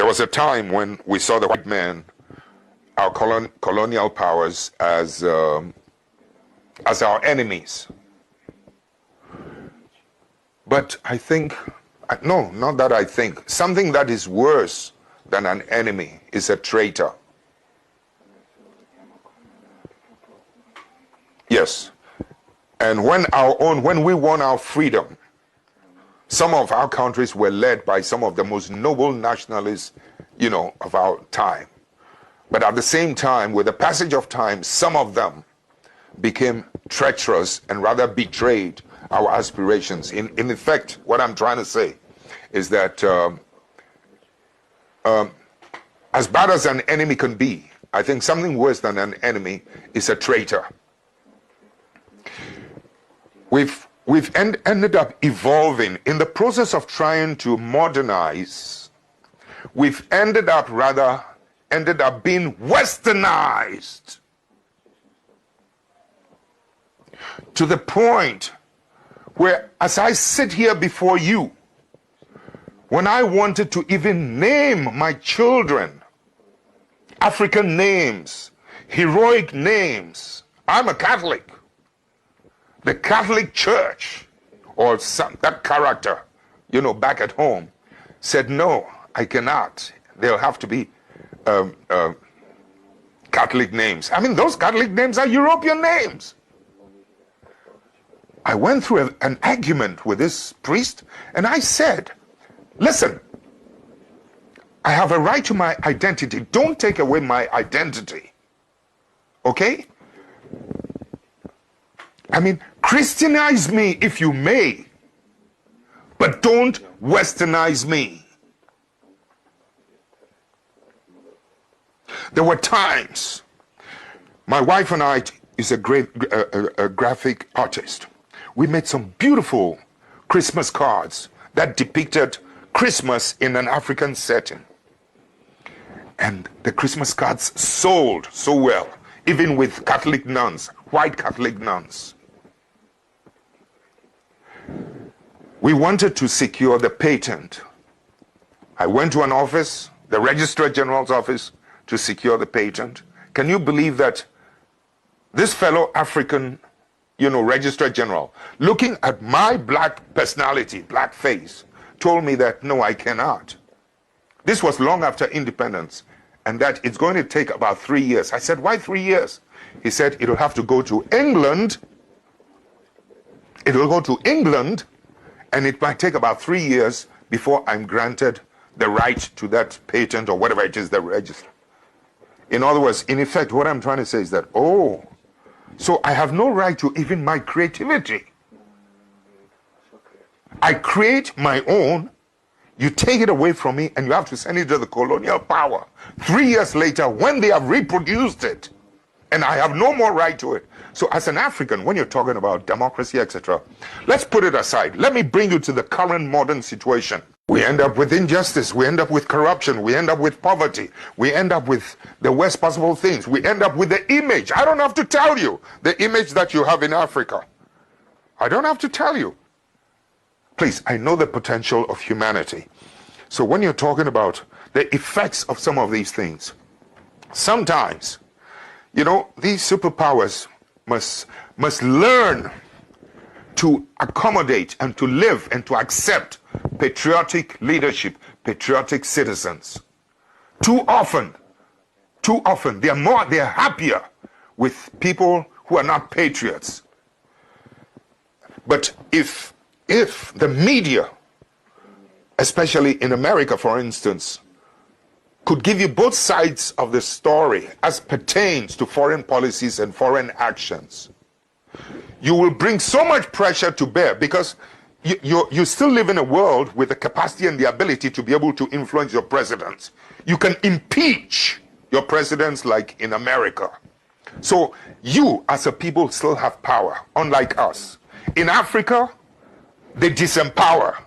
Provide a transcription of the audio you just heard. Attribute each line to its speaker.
Speaker 1: There was a time when we saw the white man, our colonial powers, as our enemies. But I think, no, not that I think, something that is worse than an enemy is a traitor. Yes. And when we won our freedom, some of our countries were led by some of the most noble nationalists, of our time. But at the same time, with the passage of time, some of them became treacherous and rather betrayed our aspirations. In effect, what I'm trying to say is that as bad as an enemy can be, I think something worse than an enemy is a traitor. We've ended up evolving in the process of trying to modernize. We've ended up being westernized to the point where, as I sit here before you, when I wanted to even name my children African names, heroic names, I'm a Catholic. The Catholic Church, or that character, back at home, said, no, I cannot. They'll have to be Catholic names. I mean, those Catholic names are European names. I went through an argument with this priest, and I said, listen, I have a right to my identity. Don't take away my identity. Okay? I mean, Christianize me if you may, but don't westernize me. There were times, my wife and I is a great graphic artist. We made some beautiful Christmas cards that depicted Christmas in an African setting. And the Christmas cards sold so well, even with Catholic nuns, white Catholic nuns. We wanted to secure the patent. I went to an office, the Registrar General's office, to secure the patent. Can you believe that this fellow African, Registrar General, looking at my black personality, black face, told me that, no, I cannot. This was long after independence, and that it's going to take about 3 years. I said, why 3 years? He said, it'll have to go to England. It will go to England, and it might take about 3 years before I'm granted the right to that patent or whatever it is, the register. In other words, in effect, what I'm trying to say is that, so I have no right to even my creativity. I create my own, you take it away from me, and you have to send it to the colonial power. 3 years later, when they have reproduced it, and I have no more right to it. So as an African, when you're talking about democracy, etc., let's put it aside. Let me bring you to the current modern situation. We end up with injustice. We end up with corruption. We end up with poverty. We end up with the worst possible things. We end up with the image. I don't have to tell you the image that you have in Africa. I don't have to tell you. Please, I know the potential of humanity. So when you're talking about the effects of some of these things, sometimes, these superpowers must learn to accommodate and to live and to accept patriotic leadership, patriotic citizens. Too often, they're happier with people who are not patriots. But if the media, especially in America, for instance, could give you both sides of the story as pertains to foreign policies and foreign actions, you will bring so much pressure to bear, because you still live in a world with the capacity and the ability to be able to influence your presidents. You can impeach your presidents like in America. So you as a people still have power, unlike us. In Africa, they disempower.